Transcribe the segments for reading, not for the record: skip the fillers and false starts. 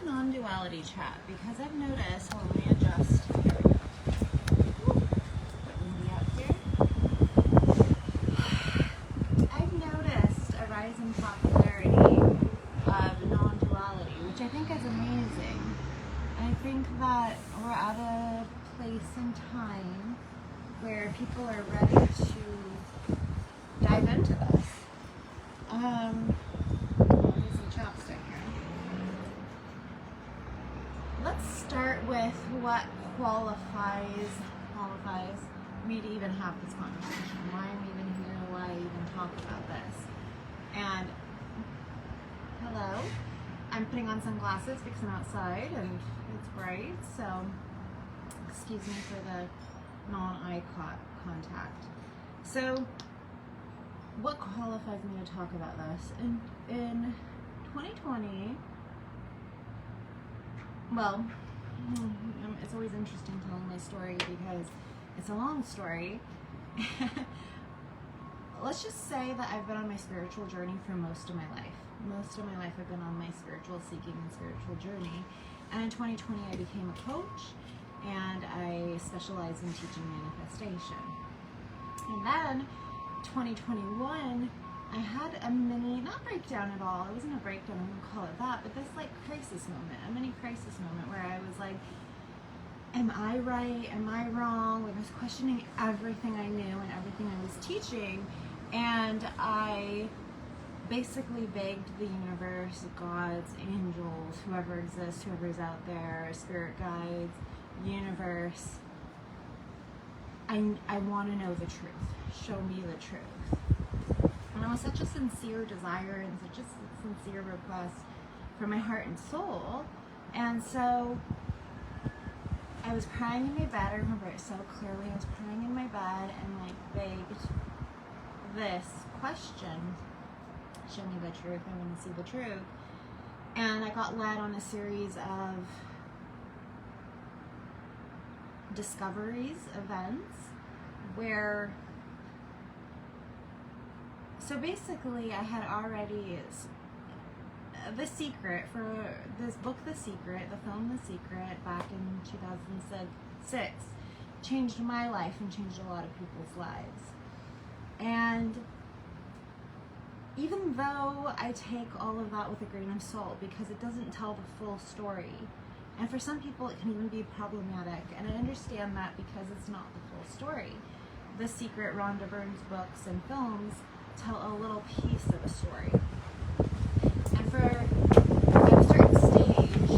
non-duality chat because I've noticed, hold on, let me adjust. Here we go. Put Lindy out here. I've noticed a rise in popularity of non-duality, which I think is amazing. I think that we're at a place and time where people are ready to dive into this. Use some chopstick here. Let's start with what qualifies me to even have this conversation. Why I'm even here, why I even talk about this. And hello, I'm putting on sunglasses because I'm outside and it's bright, so excuse me for the non-eye contact. So what qualifies me to talk about this? In 2020, well, it's always interesting telling my story because it's a long story. Let's just say that I've been on my spiritual journey for most of my life. Most of my life I've been on my spiritual seeking and spiritual journey. And in 2020 I became a coach and I specialize in teaching manifestation. And then 2021 I had a mini, not breakdown at all, it wasn't a breakdown, I wouldn't call it that, but this like crisis moment, a mini crisis moment where I was like, am I right? Am I wrong? Like I was questioning everything I knew and everything I was teaching, and I basically begged the universe, gods, angels, whoever exists, whoever's out there, spirit guides, universe, I want to know the truth. Show me the truth. And it was such a sincere desire and such a sincere request from my heart and soul. And so I was crying in my bed. I remember it so clearly. I was crying in my bed and like begged this question. Show me the truth. I want to see the truth. And I got led on a series of discoveries, events, where, so basically I had already, The Secret, for this book The Secret, the film The Secret, back in 2006, changed my life and changed a lot of people's lives. And even though I take all of that with a grain of salt because it doesn't tell the full story, and for some people it can even be problematic, and I understand that because it's not the full story. The Secret, Rhonda Byrne's books and films tell a little piece of a story. And for at a certain stage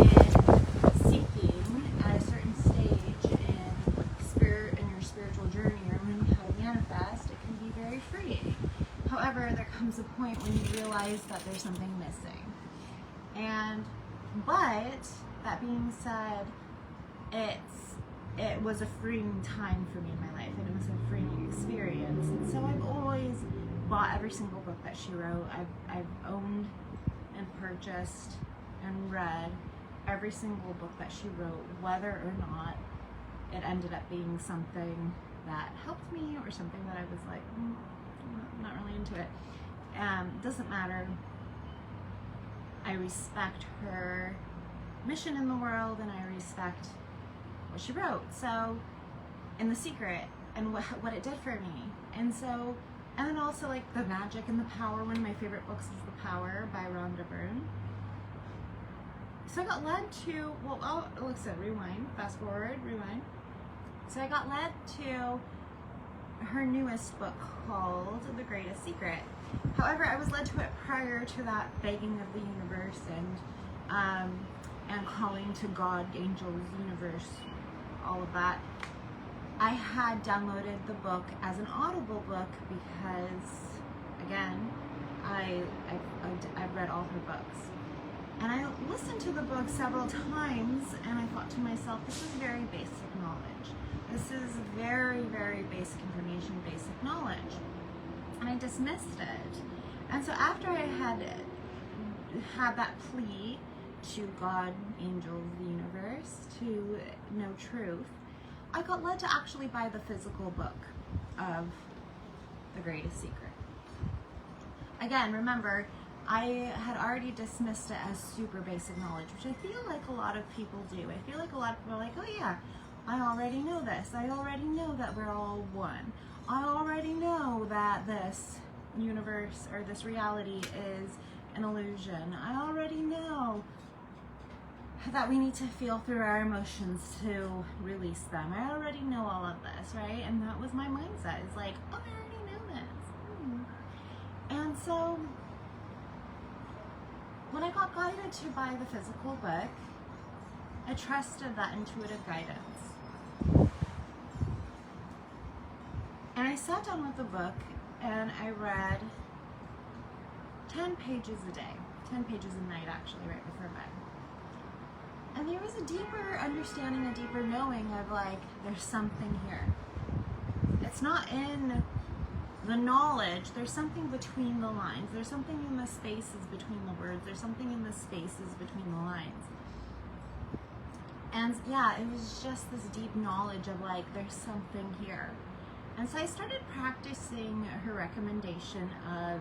in seeking, at a certain stage in spirit, in your spiritual journey, or learning how to manifest, it can be very freeing. However, there comes a point when you realize that there's something missing. But that being said, it was a freeing time for me in my life, and it was a freeing experience. And so I've always bought every single book that she wrote. I've owned and purchased and read every single book that she wrote, whether or not it ended up being something that helped me or something that I was like, I'm not really into it. Doesn't matter. I respect her mission in the world, and I respect what she wrote. So, in The Secret, and what it did for me. And then also like The Magic and the Power. One of my favorite books is The Power by Rhonda Byrne. So I got led to, rewind, fast forward, rewind. So I got led to her newest book called The Greatest Secret. However, I was led to it prior to that, begging of the universe and calling to God, angels, universe, all of that. I had downloaded the book as an Audible book because, again, I've read all her books. And I listened to the book several times, and I thought to myself, this is very basic knowledge. This is very, very basic information, basic knowledge. And I dismissed it. And so after I had that plea to God, angels, the universe, to know truth, I got led to actually buy the physical book of The Greatest Secret. Again, remember, I had already dismissed it as super basic knowledge, which I feel like a lot of people do. I feel like a lot of people are like, oh yeah, I already know this. I already know that we're all one. I already know that this universe or this reality is an illusion. I already know that we need to feel through our emotions to release them. I already know all of this, right? And that was my mindset. It's like, oh, I already know this. And so when I got guided to buy the physical book, I trusted that intuitive guidance. And I sat down with the book and I read 10 pages a day, 10 pages a night actually, right before bed. And there was a deeper understanding, a deeper knowing of like, there's something here. It's not in the knowledge, there's something between the lines. There's something in the spaces between the words. There's something in the spaces between the lines. And yeah, it was just this deep knowledge of like, there's something here. And so I started practicing her recommendation of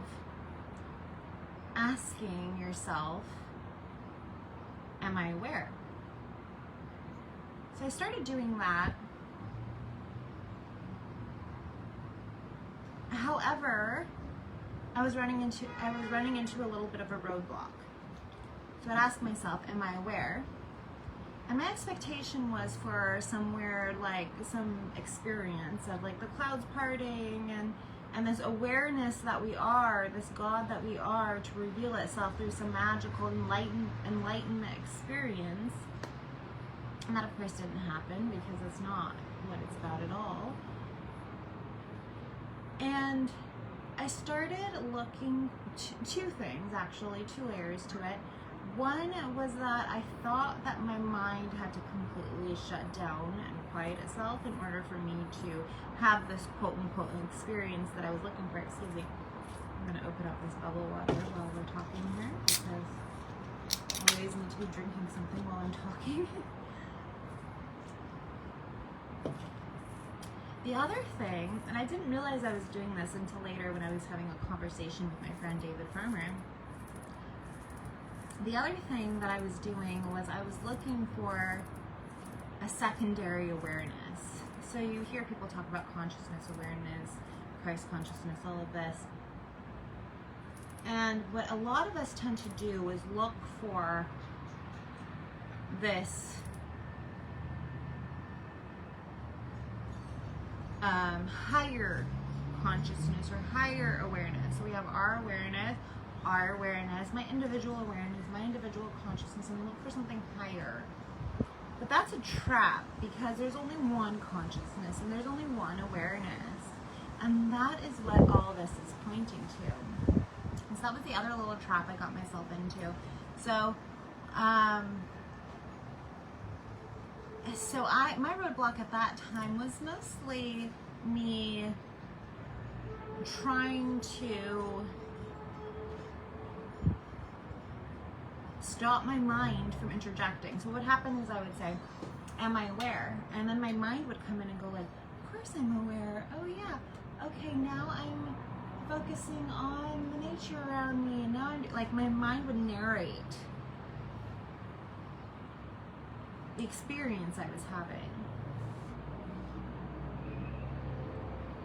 asking yourself, am I aware? So I started doing that. However, I was running into a little bit of a roadblock. So I'd ask myself, am I aware? And my expectation was for somewhere like some experience of like the clouds parting and this awareness that we are, this God that we are, to reveal itself through some magical enlightenment experience. And that of course didn't happen because it's not what it's about at all. And I started looking two things, actually, two layers to it. One was that I thought that my mind had to completely shut down and quiet itself in order for me to have this quote-unquote experience that I was looking for. Excuse me. I'm going to open up this bubble water while we're talking here because I always need to be drinking something while I'm talking. The other thing, and I didn't realize I was doing this until later when I was having a conversation with my friend David Farmer. The other thing that I was doing was I was looking for a secondary awareness. So you hear people talk about consciousness awareness, Christ consciousness, all of this. And what a lot of us tend to do is look for this higher consciousness or higher awareness. So we have our awareness, my individual awareness, my individual consciousness, and we look for something higher. But that's a trap because there's only one consciousness and there's only one awareness. And that is what all this is pointing to. And so that was the other little trap I got myself into. So, my roadblock at that time was mostly me trying to stop my mind from interjecting. So what happened is I would say, am I aware? And then my mind would come in and go like, of course I'm aware. Oh yeah. Okay, now I'm focusing on the nature around me. And now I'm like, my mind would narrate the experience I was having.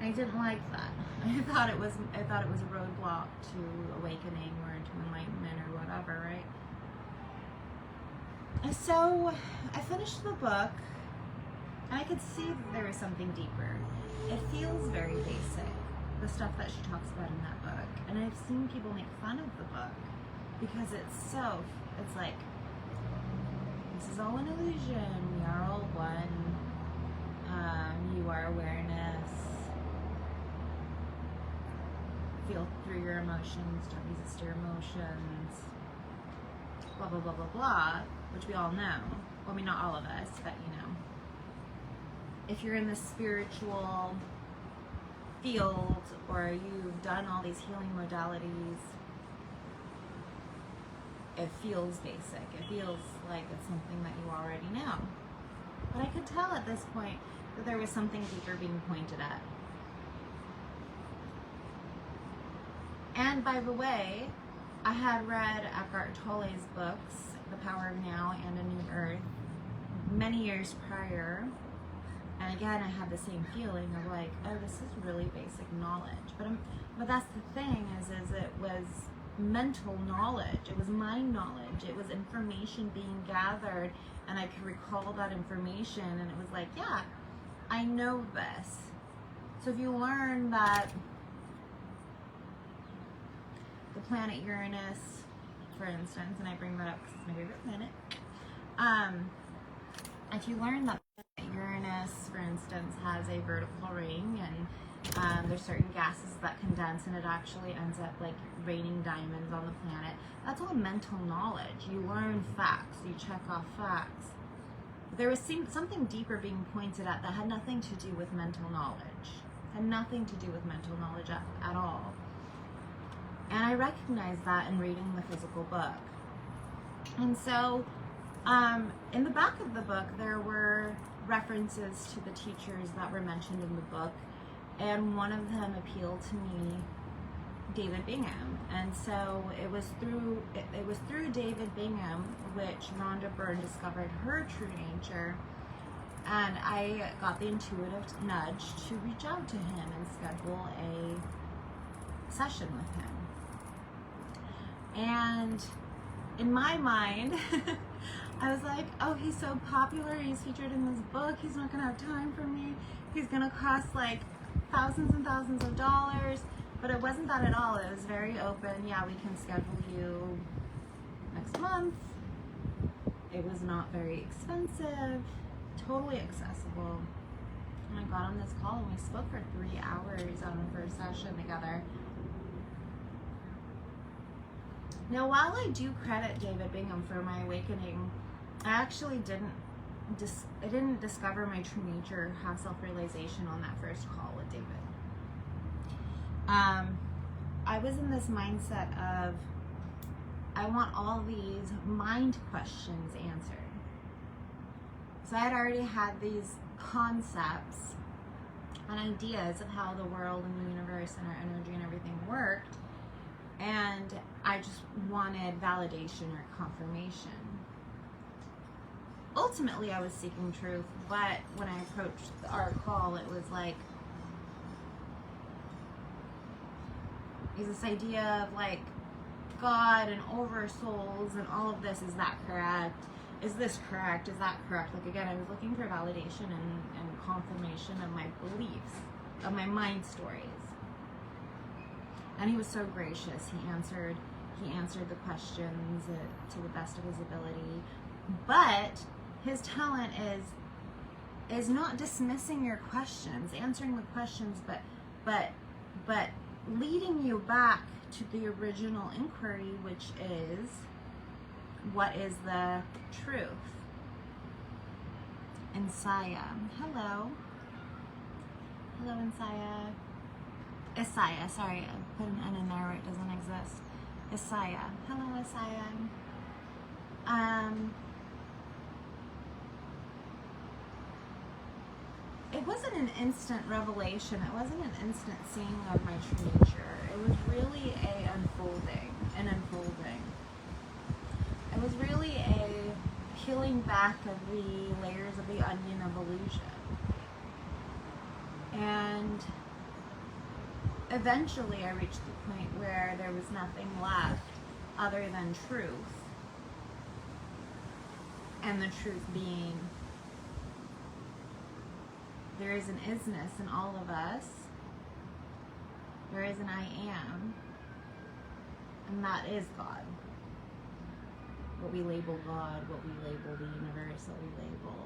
I didn't like that. I thought it was a roadblock to awakening or to enlightenment or whatever, right? And so I finished the book and I could see that there was something deeper. It feels very basic, the stuff that she talks about in that book. And I've seen people make fun of the book because it's like, this is all an illusion. We are all one. You are awareness. Feel through your emotions. Don't resist your emotions. Blah, blah, blah, blah, blah. Which we all know. Well, I mean, not all of us, but you know. If you're in the spiritual field or you've done all these healing modalities, it feels basic. It feels like it's something that you already know. But I could tell at this point that there was something deeper being pointed at. And by the way, I had read Eckhart Tolle's books, The Power of Now and A New Earth, many years prior. And again, I had the same feeling of like, oh, this is really basic knowledge. But that's the thing is it was mental knowledge. It was mind knowledge. It was information being gathered, and I could recall that information. And it was like, yeah, I know this. So if you learn that the planet Uranus, for instance, and I bring that up because it's my favorite planet. If you learn that Uranus, for instance, has a vertical ring, and there's certain gases that condense, and it actually ends up like raining diamonds on the planet. That's all mental knowledge. You learn facts. You check off facts. There was something deeper being pointed at that had nothing to do with mental knowledge. Had nothing to do with mental knowledge at all. And I recognized that in reading the physical book. And so, in the back of the book, there were references to the teachers that were mentioned in the book, and one of them appealed to me, David Bingham. And so it was through David Bingham which Rhonda Byrne discovered her true nature, and I got the intuitive nudge to reach out to him and schedule a session with him. And in my mind, I was like, oh, he's so popular, he's featured in this book, he's not gonna have time for me, he's gonna cost like thousands and thousands of dollars. But it wasn't that at all. It was very open. Yeah, we can schedule you next month. It was not very expensive, totally accessible. And I got on this call and we spoke for 3 hours on the first session together. Now, while I do credit David Bingham for my awakening, I actually didn't discover my true nature, have self-realization on that first call with David. I was in this mindset of, I want all these mind questions answered. So I had already had these concepts and ideas of how the world and the universe and our energy and everything worked, and I just wanted validation or confirmation. Ultimately, I was seeking truth, but when I approached our call, it was like, is this idea of like God and oversouls and all of this, is that correct? Is this correct? Is that correct? Like again, I was looking for validation and confirmation of my beliefs, of my mind stories. And he was so gracious. He answered the questions to the best of his ability. But his talent is not dismissing your questions, answering the questions, but leading you back to the original inquiry, which is, what is the truth? Isaiah. Hello. Hello, Isaiah. Isaiah, sorry, I put an N in there where it doesn't exist. Isaiah. Hello, Isaiah. It wasn't an instant revelation. It wasn't an instant seeing of my true nature. It was really an unfolding. It was really a peeling back of the layers of the onion of illusion. And eventually I reached the point where there was nothing left other than truth. And the truth being, there is an isness in all of us. There is an I am. And that is God. What we label God, what we label the universe, what we label.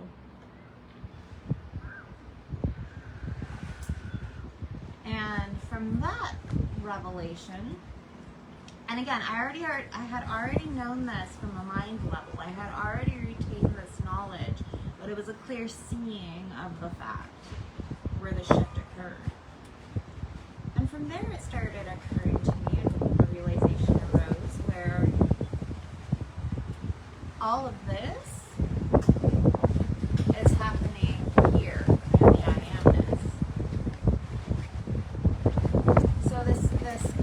And from that revelation, and again, I had already known this from a mind level. I had already retained this knowledge, but it was a clear seeing of the fact where the shift occurred. And from there it started occurring to me, and the realization arose where all of this is happening here in the I amness. So this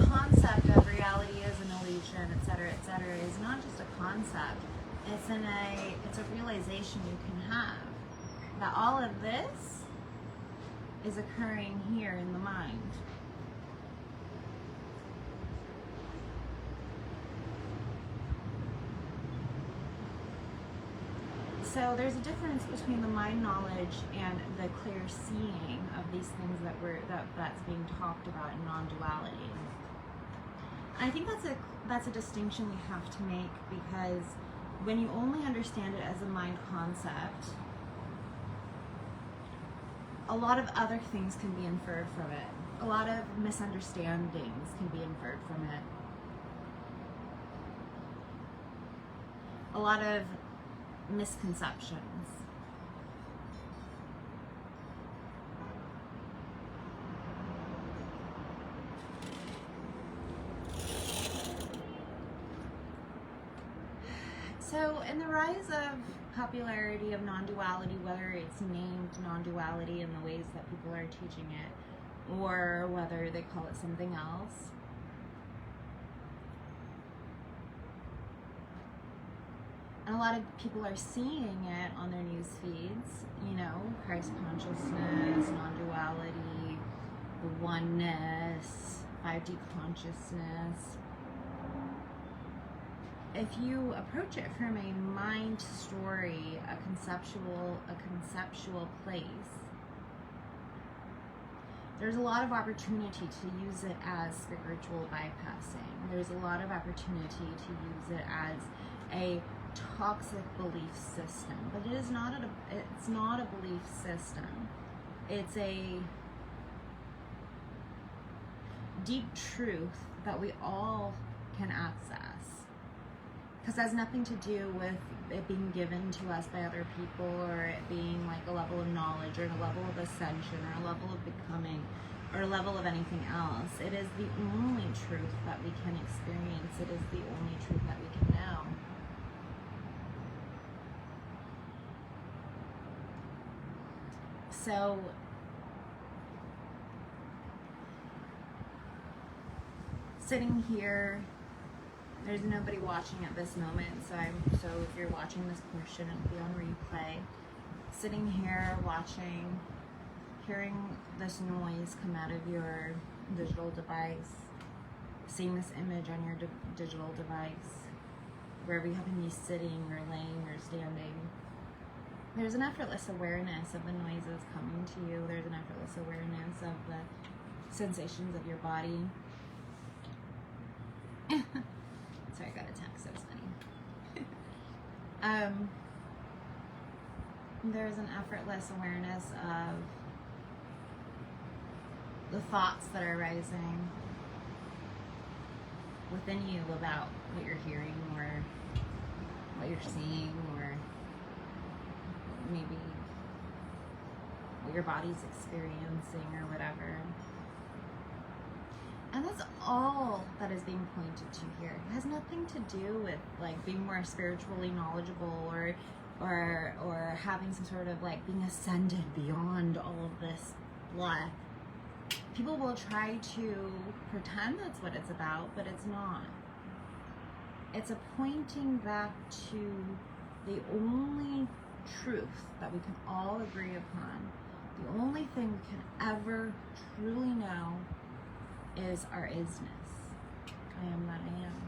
concept of reality is an illusion, etc., concept. It's a realization you can have that all of this is occurring here in the mind. So there's a difference between the mind knowledge and the clear seeing of these things that's being talked about in non-duality. And I think that's a distinction we have to make, because when you only understand it as a mind concept, a lot of other things can be inferred from it. A lot of misunderstandings can be inferred from it. A lot of misconceptions. So in the rise of popularity of non-duality, whether it's named non-duality in the ways that people are teaching it, or whether they call it something else, and a lot of people are seeing it on their news feeds, you know, Christ consciousness, non-duality, the oneness, 5D consciousness. If you approach it from a mind story, a conceptual place, there's a lot of opportunity to use it as spiritual bypassing. There's a lot of opportunity to use it as a toxic belief system, but it's not a belief system. It's a deep truth that we all can access, because it has nothing to do with it being given to us by other people, or it being like a level of knowledge, or a level of ascension, or a level of becoming, or a level of anything else. It is the only truth that we can experience. It is the only truth that we can know. So sitting here, there's nobody watching at this moment, so if you're watching this portion, it'll be on replay. Sitting here watching, hearing this noise come out of your digital device, seeing this image on your digital device, wherever you happen to be sitting or laying or standing. There's an effortless awareness of the noises coming to you. There's an effortless awareness of the sensations of your body. Sorry, I got a text, that was funny. There's an effortless awareness of the thoughts that are rising within you about what you're hearing, or what you're seeing, or maybe what your body's experiencing, or whatever. And that's all that is being pointed to here. It has nothing to do with like being more spiritually knowledgeable, or having some sort of like being ascended beyond all of this blah. People will try to pretend that's what it's about, but it's not. It's a pointing back to the only truth that we can all agree upon. The only thing we can ever truly know is our isness. I am that I am.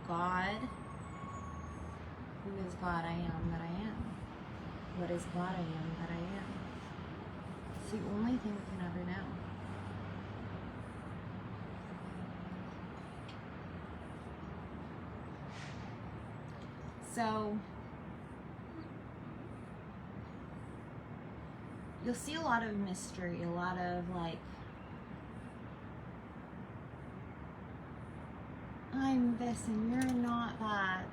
God, who is God? I am that I am. What is God? I am that I am. It's the only thing we can ever know. So you'll see a lot of mystery, a lot of like, I'm this and you're not that.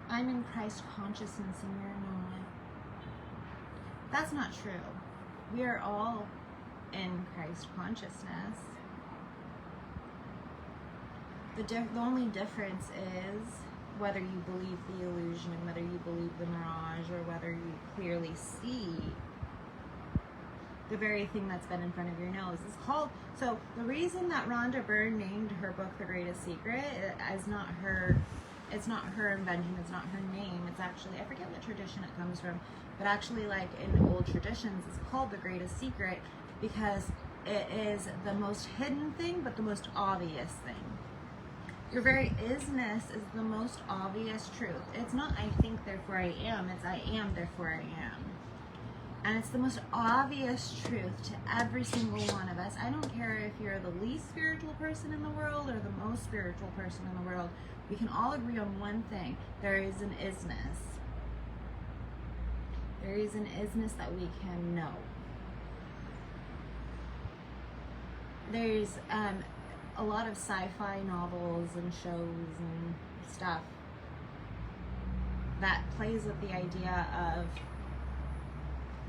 I'm in Christ consciousness and you're not. That's not true. We are all in Christ consciousness. The only difference is whether you believe the illusion, whether you believe the mirage, or whether you clearly see the very thing that's been in front of your nose. It's called, so the reason that Rhonda Byrne named her book The Greatest Secret is not her, it's not her invention, it's not her name. It's actually, I forget what tradition it comes from, but actually, like in old traditions, it's called The Greatest Secret because it is the most hidden thing, but the most obvious thing. Your very isness is the most obvious truth. It's not I think, therefore I am. It's I am, therefore I am. And it's the most obvious truth to every single one of us. I don't care if you're the least spiritual person in the world or the most spiritual person in the world. We can all agree on one thing. There is an isness. There is an isness that we can know. There's a lot of sci-fi novels and shows and stuff that plays with the idea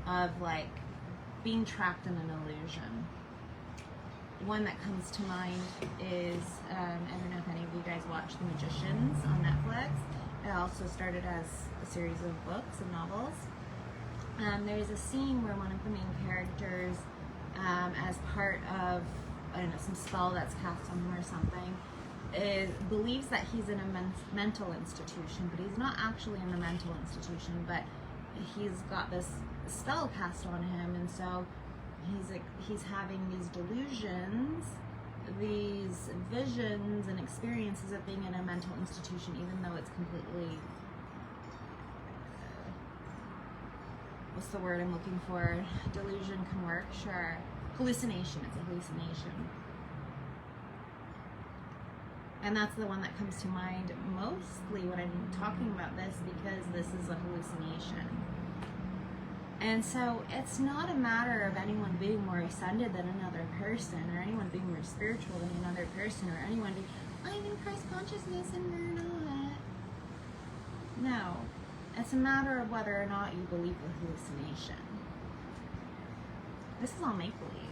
of like being trapped in an illusion. One that comes to mind is, I don't know if any of you guys watch The Magicians on Netflix. It also started as a series of books and novels. There's a scene where one of the main characters, as part of, I don't know, some spell that's cast on him or something, believes that he's in a mental institution, but he's not actually in the mental institution, but he's got this spell cast on him, and so he's having these delusions, these visions and experiences of being in a mental institution, even though it's completely, what's the word I'm looking for? Delusion can work, sure. Hallucination, it's a hallucination. And that's the one that comes to mind mostly when I'm talking about this, because this is a hallucination. And so it's not a matter of anyone being more ascended than another person, or anyone being more spiritual than another person, or anyone being, I'm in Christ consciousness and you're not. No. It's a matter of whether or not you believe the hallucination. This is all make-believe.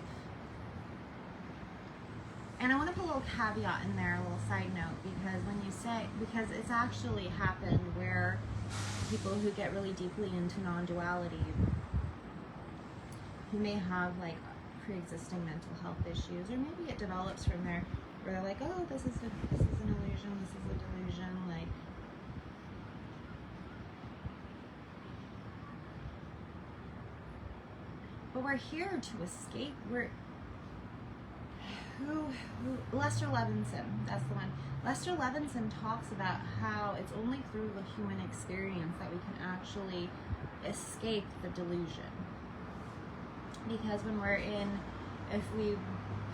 And I want to put a little caveat in there, a little side note, because when you say, because it's actually happened where people who get really deeply into non-duality, who may have like pre-existing mental health issues, or maybe it develops from there, where they're like, oh, this is an illusion, this is a delusion, like, but we're here to escape. Lester Levinson, that's the one. Lester Levinson talks about how it's only through the human experience that we can actually escape the delusion. Because when we're if we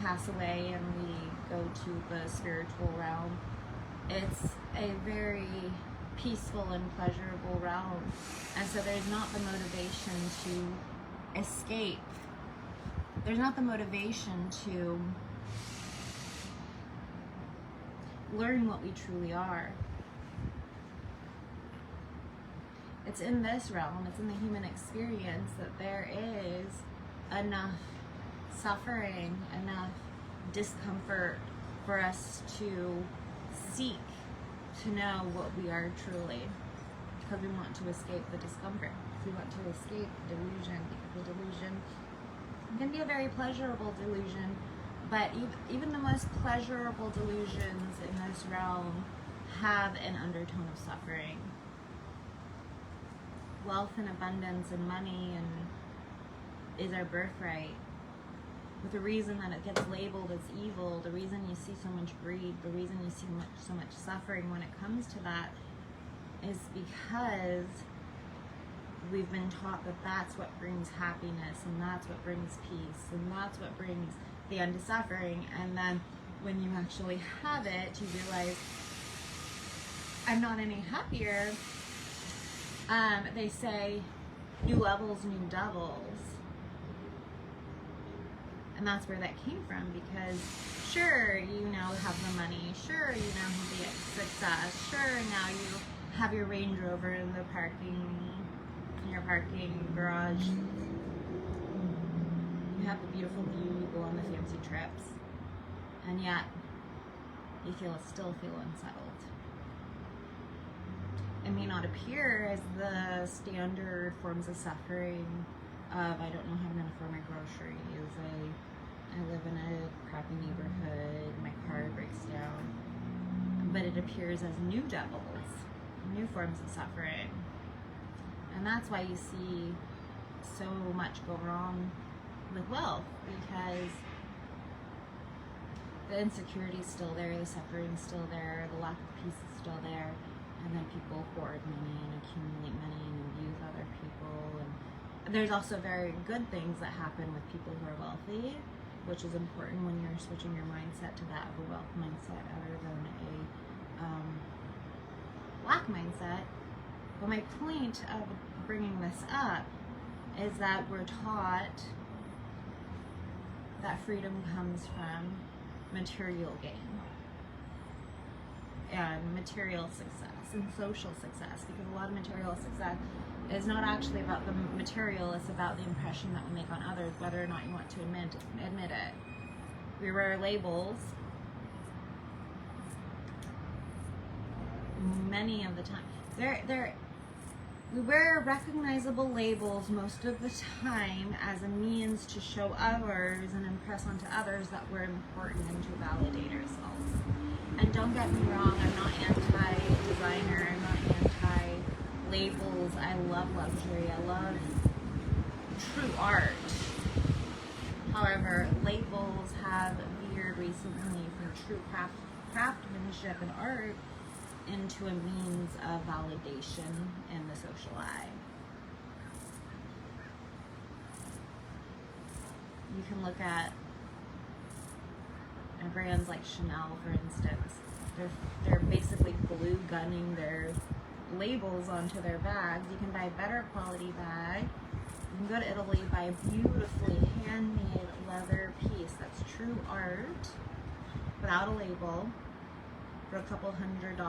pass away and we go to the spiritual realm, it's a very peaceful and pleasurable realm. And so there's not the motivation to escape. There's not the motivation to learn what we truly are. It's in this realm, it's in the human experience, that there is enough suffering, enough discomfort for us to seek to know what we are truly, because we want to escape the discomfort. We want to escape the delusion, because the delusion can be a very pleasurable delusion, but even the most pleasurable delusions in this realm have an undertone of suffering. Wealth and abundance and money is our birthright. But the reason that it gets labeled as evil, the reason you see so much greed, the reason you see so much suffering when it comes to that, is because we've been taught that that's what brings happiness, and that's what brings peace, and that's what brings the end of suffering. And then when you actually have it, you realize, I'm not any happier. They say, new levels, new devils. And that's where that came from, because sure, you now have the money, sure, you now have the success, sure, now you have your Range Rover in the your parking garage, you have the beautiful view, you go on the fancy trips, and yet you still feel unsettled. It may not appear as the standard forms of suffering of I don't know how I'm going to afford my groceries, I live in a crappy neighborhood, my car breaks down. But it appears as new devils, new forms of suffering. And that's why you see so much go wrong with wealth, because the insecurity is still there, the suffering is still there, the lack of peace is still there, and then people hoard money and accumulate money and abuse other people. And there's also very good things that happen with people who are wealthy, which is important when you're switching your mindset to that of a wealth mindset other than a lack mindset. But my point of bringing this up is that we're taught that freedom comes from material gain and material success and social success, because a lot of material success is not actually about the material, it's about the impression that we make on others, whether or not you want to admit it. We wear labels many of the time. We wear recognizable labels most of the time as a means to show others and impress onto others that we're important and to validate ourselves. And don't get me wrong, I'm not anti-designer, I'm not anti-labels. I love luxury, I love true art. However, labels have veered recently from true craftsmanship and art into a means of validation in the social eye. You can look at brands like Chanel, for instance. They're basically glue gunning their labels onto their bags. You can buy a better quality bag. You can go to Italy, buy a beautifully handmade leather piece that's true art without a label for a couple $100, maybe a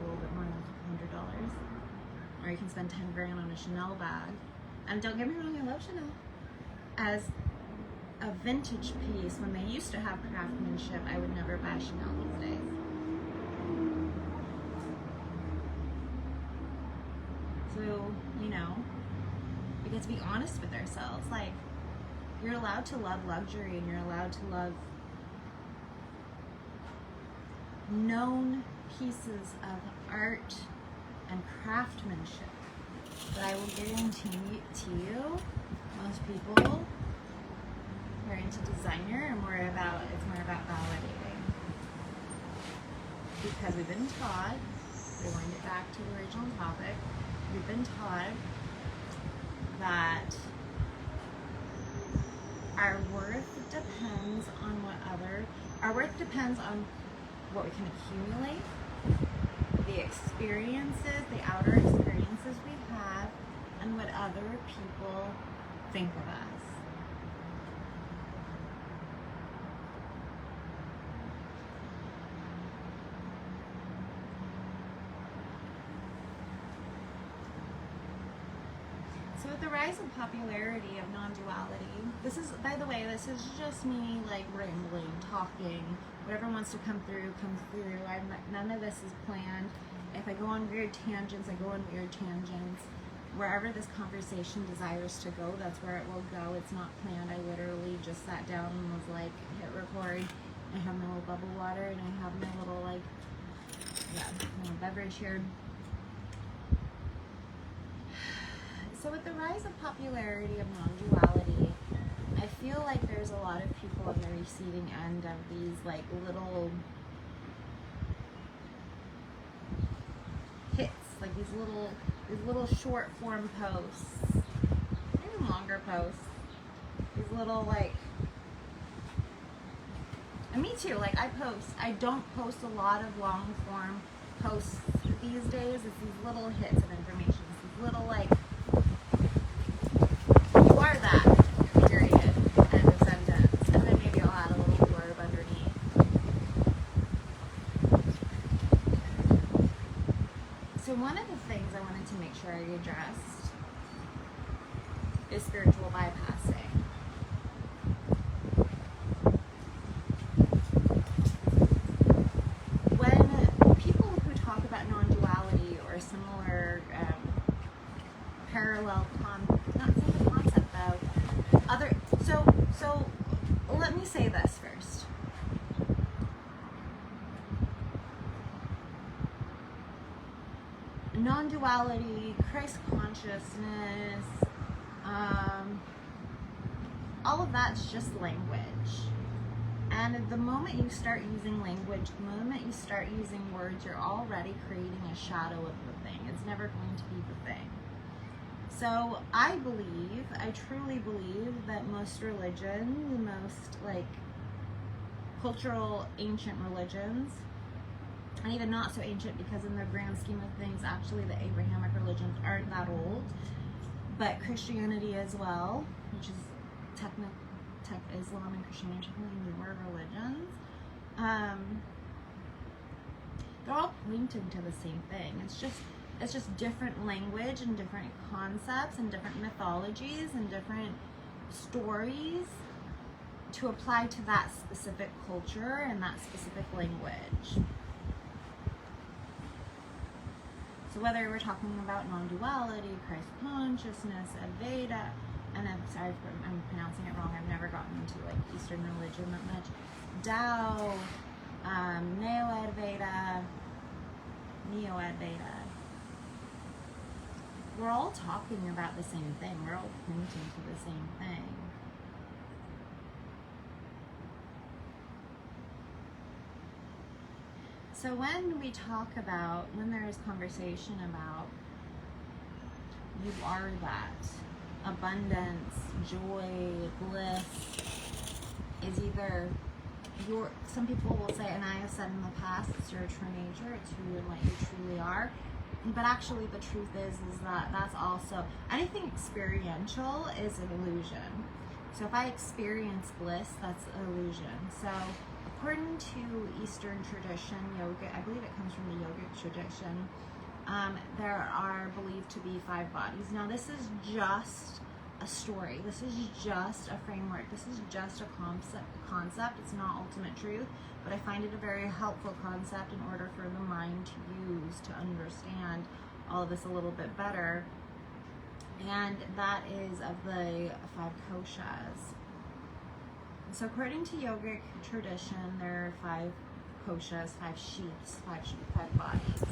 little bit more than $100. Or you can spend 10 grand on a Chanel bag. And don't get me wrong, I love Chanel. As a vintage piece, when they used to have craftsmanship, I would never buy Chanel these days. So, you know, we get to be honest with ourselves. Like, you're allowed to love luxury and you're allowed to love known pieces of art and craftsmanship. But I will guarantee to you, most people who are into designer are more about validating. Because we've been taught, rewind it back to the original topic, we've been taught that our worth depends on what we can accumulate, the experiences, the outer experiences we have, and what other people think of us. So with the rise in popularity of non-duality, this is, by the way, this is just me like rambling, talking. Whatever wants to come through, comes through. None of this is planned. If I go on weird tangents, I go on weird tangents. Wherever this conversation desires to go, that's where it will go. It's not planned. I literally just sat down and was like, hit record. I have my little bubble water and I have my little beverage here. So with the rise of popularity of non-duality, I feel like there's a lot of people on the receiving end of these like little hits, like these little short form posts, even longer posts, these little like, and me too, like I don't post a lot of long form posts these days. It's these little hits of information, it's these little like, you are that, period, end of sentence, and then maybe I'll add a little blurb underneath. So one of the things I wanted to make sure I addressed is spiritual bypassing. When people who talk about non-duality or similar parallel not similar, say this first. Non-duality, Christ consciousness, all of that's just language. And the moment you start using language, the moment you start using words, you're already creating a shadow of the thing. It's never going to be the thing. So I truly believe that most religions, most like cultural ancient religions, and even not so ancient, because in the grand scheme of things, actually the Abrahamic religions aren't that old, but Christianity as well, which is Islam and Christianity, technically newer religions, they're all pointing to the same thing. It's just different language and different concepts and different mythologies and different stories to apply to that specific culture and that specific language. So whether we're talking about non-duality, Christ consciousness, Advaita, and I'm sorry if I'm pronouncing it wrong, I've never gotten into like Eastern religion that much, Tao, Neo-Advaita, we're all talking about the same thing. We're all pointing to the same thing. So when we talk about, when there is conversation about you are that, abundance, joy, bliss, is either your, some people will say, and I have said in the past, it's your true nature, it's who and what you truly are. But actually the truth is that that's also, anything experiential is an illusion. So if I experience bliss, that's an illusion. So according to Eastern tradition, yoga, I believe it comes from the yogic tradition, there are believed to be 5 bodies. Now this is just a story. This is just a framework. This is just a concept. It's not ultimate truth, but I find it a very helpful concept in order for the mind to use to understand all of this a little bit better. And that is of the 5 koshas. So according to yogic tradition, there are 5 koshas, 5 sheaths, 5 bodies.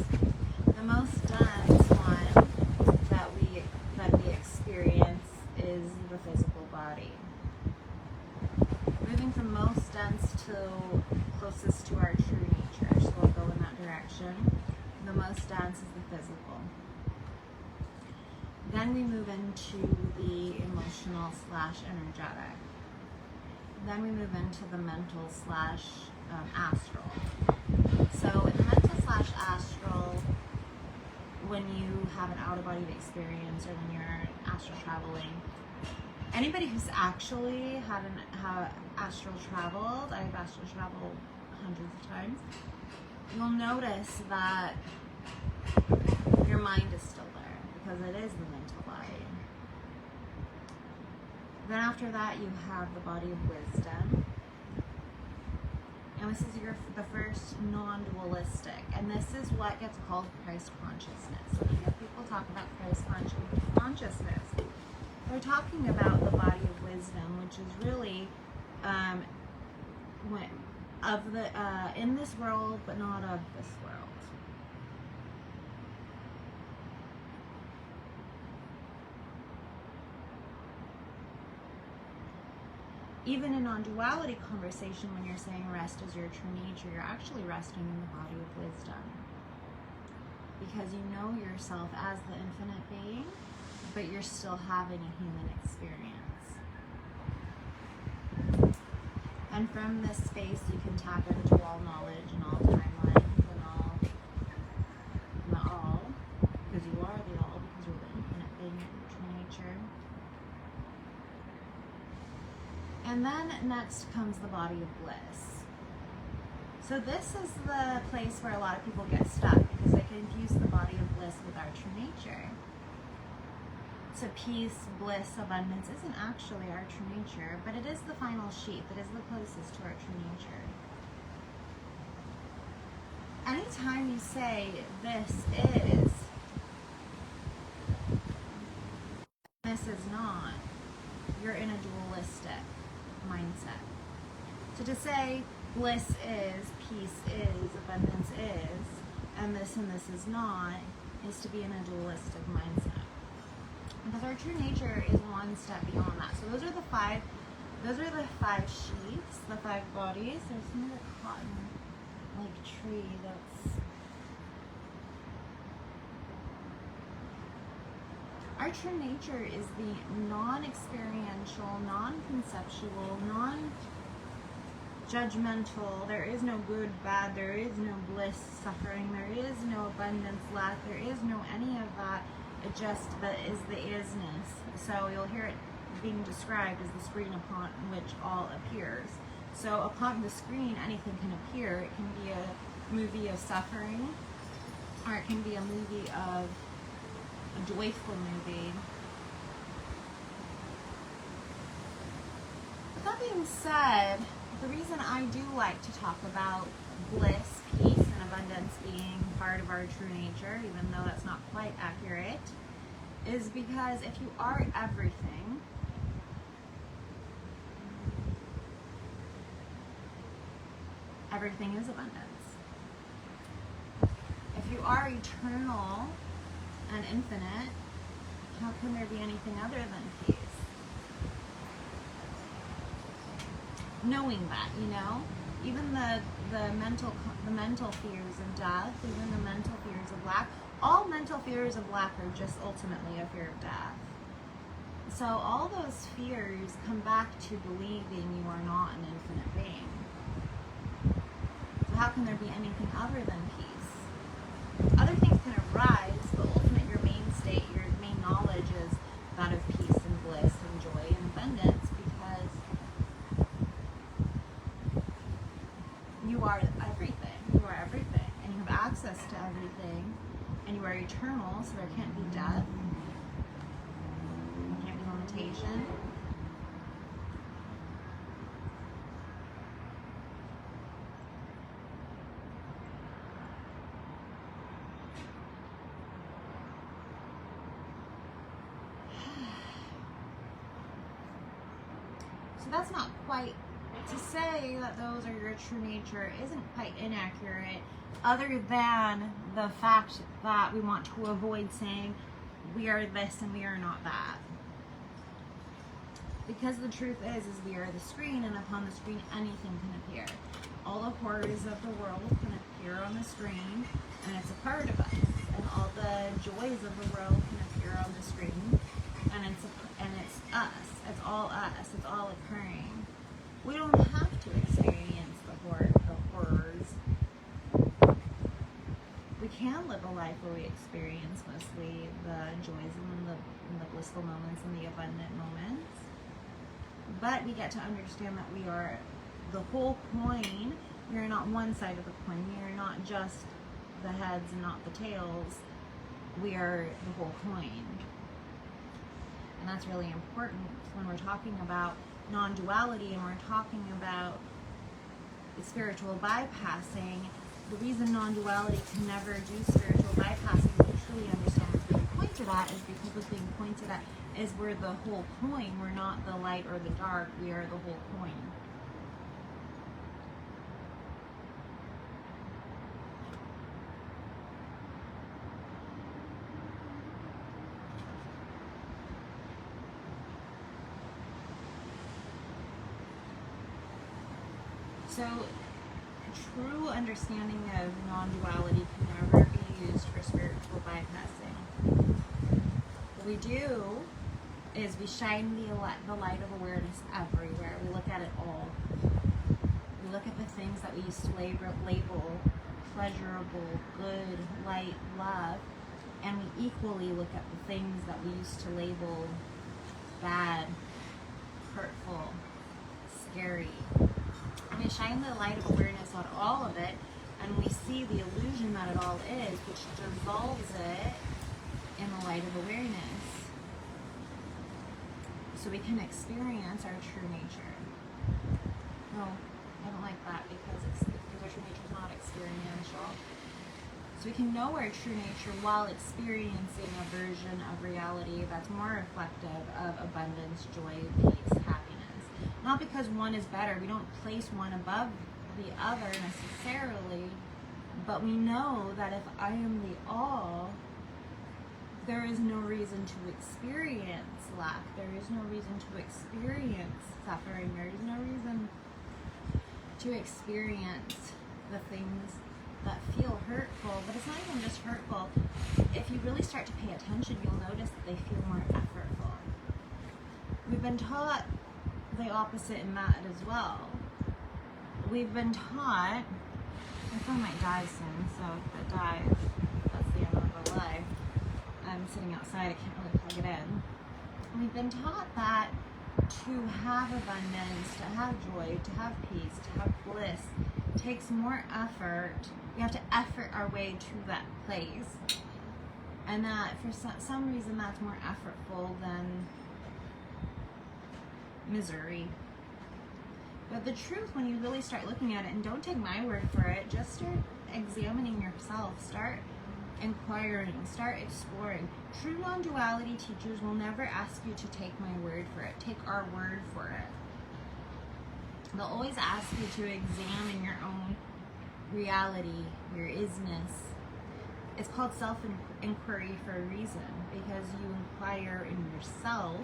The most dense one that we experience is the physical body. Moving from most dense to closest to our true nature, so we'll go in that direction. The most dense is the physical. Then we move into the emotional / energetic. Then we move into the mental / astral. So in the mental / astral, when you have an out-of-body experience or when you're astral traveling, anybody who's actually had astral traveled, I've astral traveled hundreds of times, you'll notice that your mind is still there because it is the mental body. Then after that you have the body of wisdom. And this is the first non-dualistic, and this is what gets called Christ consciousness. So when you hear people talk about Christ consciousness, they're talking about the body of wisdom, which is really in this world, but not of this world. Even in non-duality conversation, when you're saying rest is your true nature, you're actually resting in the body of wisdom. Because you know yourself as the infinite being, but you're still having a human experience. And from this space, you can tap into all knowledge and all timelines and the all, because you are the all, because you're the infinite being in your true nature. And then next comes the body of bliss. So this is the place where a lot of people get stuck because they confuse the body of bliss with our true nature. So peace, bliss, abundance isn't actually our true nature, but it is the final sheath. It is the closest to our true nature. Anytime you say this is not, you're in a dualistic mindset. So to say bliss is, peace is, abundance is, and this is not, is to be in a dualistic mindset. Because our true nature is one step beyond that. So those are the five sheets, the 5 bodies. There's another cotton like tree that's... Our true nature is the non-experiential, non-conceptual, non-judgmental. There is no good, bad. There is no bliss, suffering. There is no abundance, lack. There is no any of that. It just is the isness. So you'll hear it being described as the screen upon which all appears. So upon the screen, anything can appear. It can be a movie of suffering, or it can be a movie of a joyful movie. With that being said, the reason I do like to talk about bliss, peace, and abundance being part of our true nature, even though that's not quite accurate, is because if you are everything, everything is abundance. If you are eternal and infinite, how can there be anything other than peace? Knowing that, even the mental fears of death, even the mental fears of lack, all mental fears of lack are just ultimately a fear of death. So all those fears come back to believing you are not an infinite being. So how can there be anything other than peace? Other things can arise, but ultimately your main state, your main knowledge is that of peace and bliss and joy and abundance, because you are everything. You are everything, and you have access to everything, and you are eternal, so there can't be death, there can't be limitation. So that's not quite, to say that those are your true nature isn't quite inaccurate, other than the fact that we want to avoid saying we are this and we are not that. Because the truth is we are the screen, and upon the screen anything can appear. All the horrors of the world can appear on the screen, and it's a part of us. And all the joys of the world can appear on the screen, and it's us. It's all us. It's all occurring. We don't have to experience the horrors. We can live a life where we experience mostly the joys and the blissful moments and the abundant moments. But we get to understand that we are the whole coin. We are not one side of the coin. We are not just the heads and not the tails. We are the whole coin. And that's really important when we're talking about non-duality and we're talking about spiritual bypassing. The reason non-duality can never do spiritual bypassing, if you truly understand what's being pointed at, is because what's being pointed at is we're the whole coin. We're not the light or the dark. We are the whole coin. So, true understanding of non-duality can never be used for spiritual bypassing. What we do is we shine the light of awareness everywhere. We look at it all. We look at the things that we used to label pleasurable, good, light, love, and we equally look at the things that we used to label bad, hurtful, scary. We shine the light of awareness on all of it, and we see the illusion that it all is, which dissolves it in the light of awareness. So we can experience our true nature. No, I don't like that because our true nature is not experiential. So we can know our true nature while experiencing a version of reality that's more reflective of abundance, joy, peace, happiness. Not because because one is better. We don't place one above the other necessarily, but we know that if I am the all, there is no reason to experience lack. There is no reason to experience suffering. There is no reason to experience the things that feel hurtful. But it's not even just hurtful. If you really start to pay attention, you'll notice that they feel more effortful. We've been taught the opposite in that as well. We've been taught, my phone might die soon, so if it dies, that's the end of the life. I'm sitting outside, I can't really plug it in. We've been taught that to have abundance, to have joy, to have peace, to have bliss takes more effort. We have to effort our way to that place. And that for some reason that's more effortful than misery. But the truth, when you really start looking at it, and don't take my word for it, just start examining yourself, start inquiring, start exploring. True non-duality teachers will never ask you to take my word for it, take our word for it. They'll always ask you to examine your own reality, your isness. It's called self-inquiry for a reason, because you inquire in yourself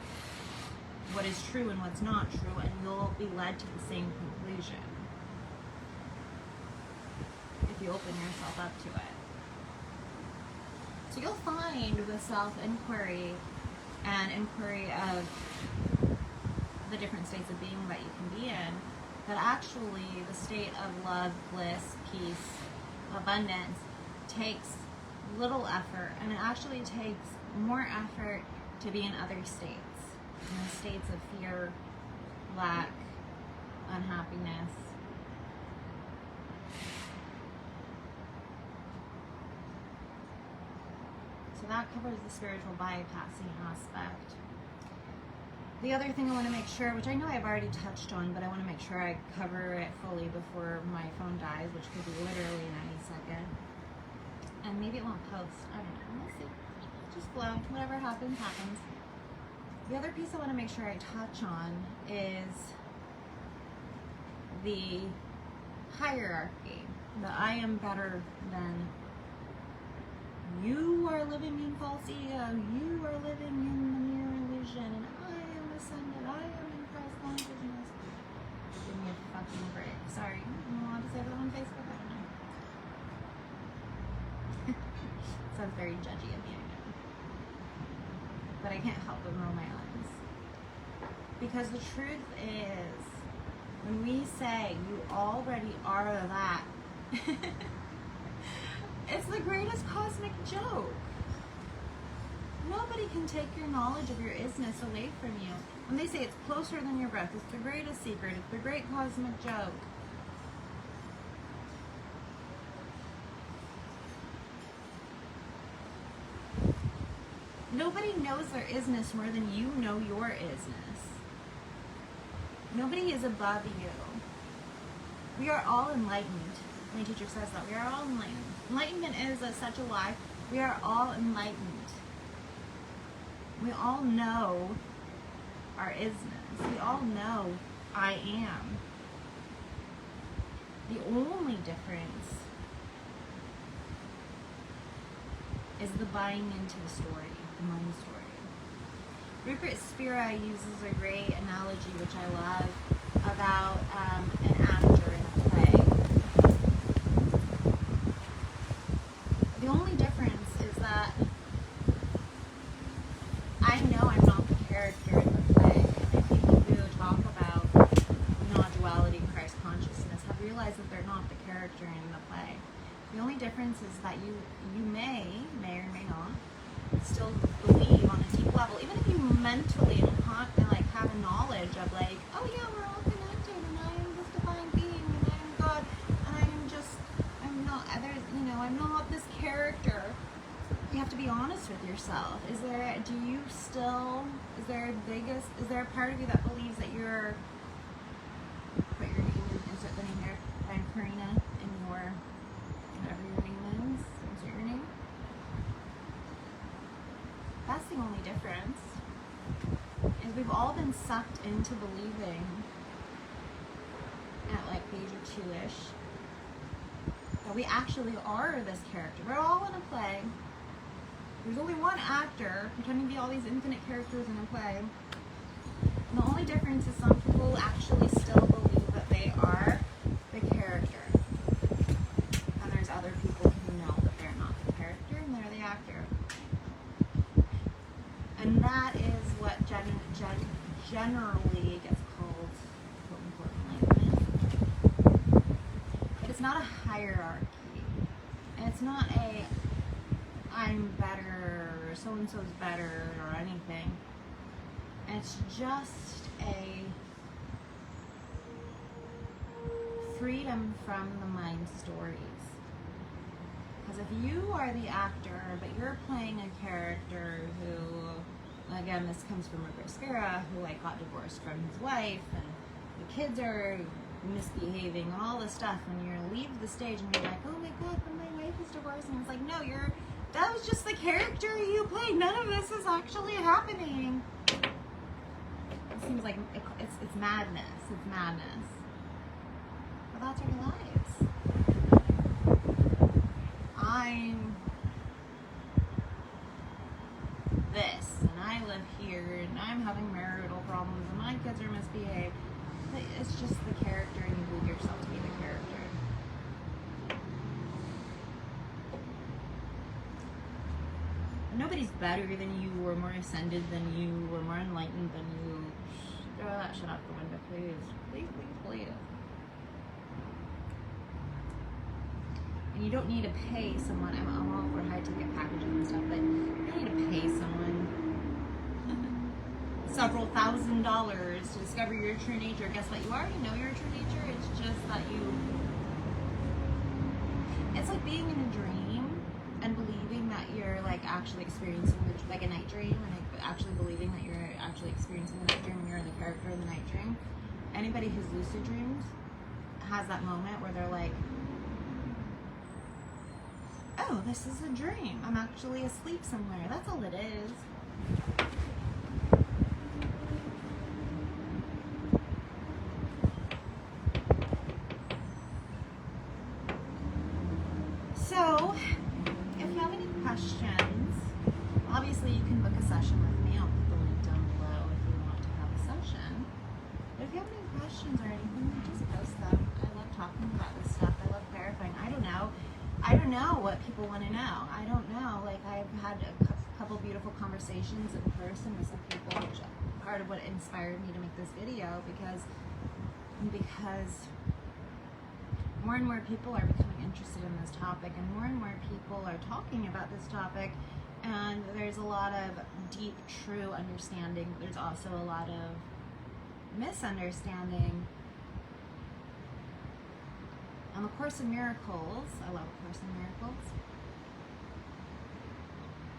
what is true and what's not true, and you'll be led to the same conclusion if you open yourself up to it. So you'll find with self-inquiry and inquiry of the different states of being that you can be in, that actually the state of love, bliss, peace, abundance takes little effort, and it actually takes more effort to be in other states. In the states of fear, lack, unhappiness. So that covers the spiritual bypassing aspect. The other thing I want to make sure, which I know I've already touched on, but I want to make sure I cover it fully before my phone dies, which could be literally in any second. And maybe it won't post. I don't know. We'll see. Just flow. Whatever happens, happens. The other piece I want to make sure I touch on is the hierarchy. The I am better than. You are living in false ego. You are living in the mere illusion. And I am ascended. I am in Christ consciousness. Give me a fucking break. Sorry. I'm allowed to say that on Facebook? I don't know. Sounds very judgy of me, I know. But I can't help but roll my eyes. Because the truth is, when we say you already are that, it's the greatest cosmic joke. Nobody can take your knowledge of your isness away from you. When they say it's closer than your breath, it's the greatest secret, it's the great cosmic joke. Nobody knows their isness more than you know your isness. Nobody is above you. We are all enlightened. My teacher says that. We are all enlightened. Enlightenment is such a lie. We are all enlightened. We all know our isness. We all know I am. The only difference is the buying into the story, the money story. Rupert Spira uses a great analogy, which I love, about an actor in a play. The only difference is that I know I'm not the character in the play, and people who talk about non-duality and Christ consciousness have realized that they're not the character in the play. The only difference is that you may or may not, still believe on a deep level, even if you mentally and like have a knowledge of like, oh yeah, we're all connected, and I am this divine being, and I am God, and I'm not this character. You have to be honest with yourself. Is there a part of you that believes that you're, put your name in, insert the name there, I'm Corina, and you're, whatever your name is, insert your name. That's the only difference, is we've all been sucked into believing at like page or 2-ish, that we actually are this character. We're all in a play. There's only one actor pretending to be all these infinite characters in a play. And the only difference is some people actually still believe that they are the character. And there's other people who know that they're not the character and they're the actor. And that is what generally gets called, quote unquote, enlightenment. But it's not a hierarchy. And it's not a I'm better, or so-and-so's better, or anything. It's just a freedom from the mind stories. Because if you are the actor, but you're playing a character who, again, this comes from Rick Riscara, who like got divorced from his wife, and the kids are misbehaving, and all this stuff, and you leave the stage and you're like, oh my god, but my wife is divorced, and it's like, no, that was just the character you played. None of this is actually happening. It seems like it's madness. It's madness. But that's our lives. I'm this, and I live here, and I'm having marital problems, and my kids are misbehaved. It's just the character, and you believe yourself to be the character. Nobody's better than you, or more ascended than you, or more enlightened than you. Throw that shit out the window, please. Please, please, please. And you don't need to pay someone. I'm all for high ticket packages and stuff, but you don't need to pay someone several $1,000s to discover your true nature. Guess what? You already know your true nature. It's just that it's like being in a dream and believing that you're like actually experiencing like a night dream, and like actually believing that you're actually experiencing the night dream and you're the character in the night dream. Anybody who's lucid dreams has that moment where they're like, oh, this is a dream. I'm actually asleep somewhere. That's all it is. So, if you have any questions, obviously you can book a session with me. I'll put the link down below if you want to have a session. But if you have any questions or anything, just post them. I love talking about this stuff. I love clarifying. I don't know what people want to know. I don't know. Like, I've had a couple beautiful conversations in person with some people, which is part of what inspired me to make this video, because more and more people are becoming interested in this topic, and more people are talking about this topic, and there's a lot of deep, true understanding. There's also a lot of misunderstanding. On the Course in Miracles, I love Course in Miracles,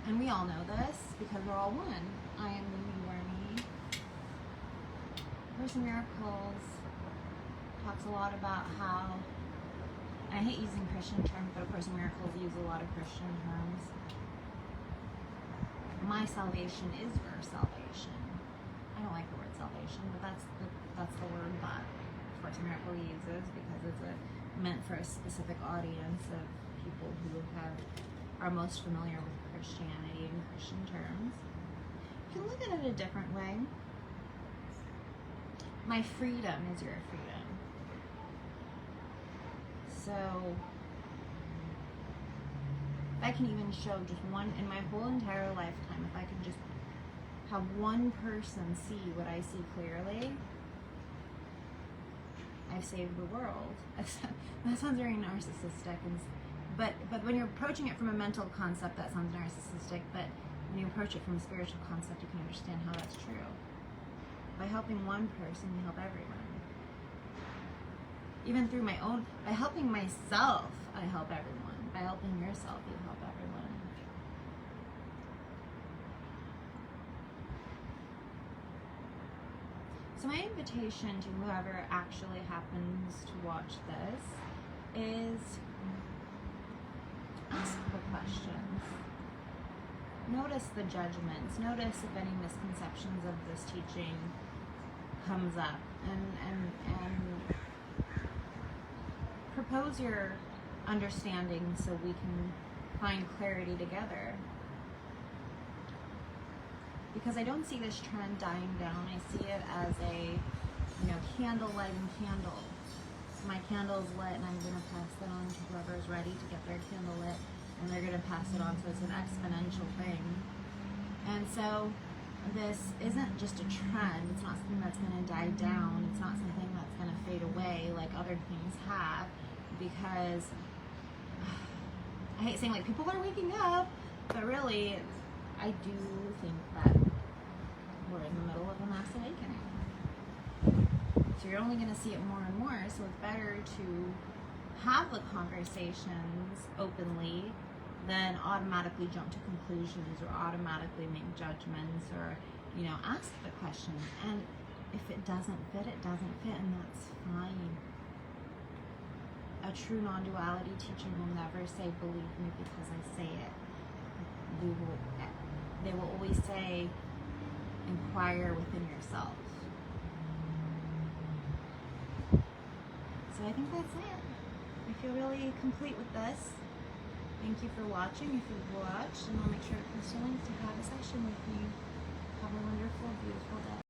and we all know this because we're all one. I am me, you are me. Course in Miracles talks a lot about how, I hate using Christian terms, but A Course in Miracles use a lot of Christian terms. My salvation is your salvation. I don't like the word salvation, but that's the word that Course in Miracles uses, because it's meant for a specific audience of people who are most familiar with Christianity and Christian terms. You can look at it a different way. My freedom is your freedom. So, if I can even show just one, in my whole entire lifetime, if I can just have one person see what I see clearly, I've saved the world. That sounds very narcissistic, but when you're approaching it from a mental concept, that sounds narcissistic, but when you approach it from a spiritual concept, you can understand how that's true. By helping one person, you help everyone. Even through my own, by helping myself, I help everyone. By helping yourself, you help everyone. So my invitation to whoever actually happens to watch this is ask the questions. Notice the judgments. Notice if any misconceptions of this teaching comes up, and propose your understanding so we can find clarity together. Because I don't see this trend dying down. I see it as a, candle lighting candle. My candle's lit and I'm gonna pass that on to whoever's ready to get their candle lit, and they're gonna pass it on, so it's an exponential thing. And so this isn't just a trend. It's not something that's gonna die down. It's not something that's gonna fade away like other things have, because I hate saying like people are waking up, but really I do think that we're in the middle of a mass awakening. So you're only going to see it more and more, so it's better to have the conversations openly than automatically jump to conclusions or automatically make judgments or, ask the questions. And if it doesn't fit, it doesn't fit, and that's fine. A true non-duality teacher will never say, believe me because I say it. They will always say, inquire within yourself. So I think that's it. I feel really complete with this. Thank you for watching. If you've watched, and I'll make sure to post a link to have a session with me. Have a wonderful, beautiful day.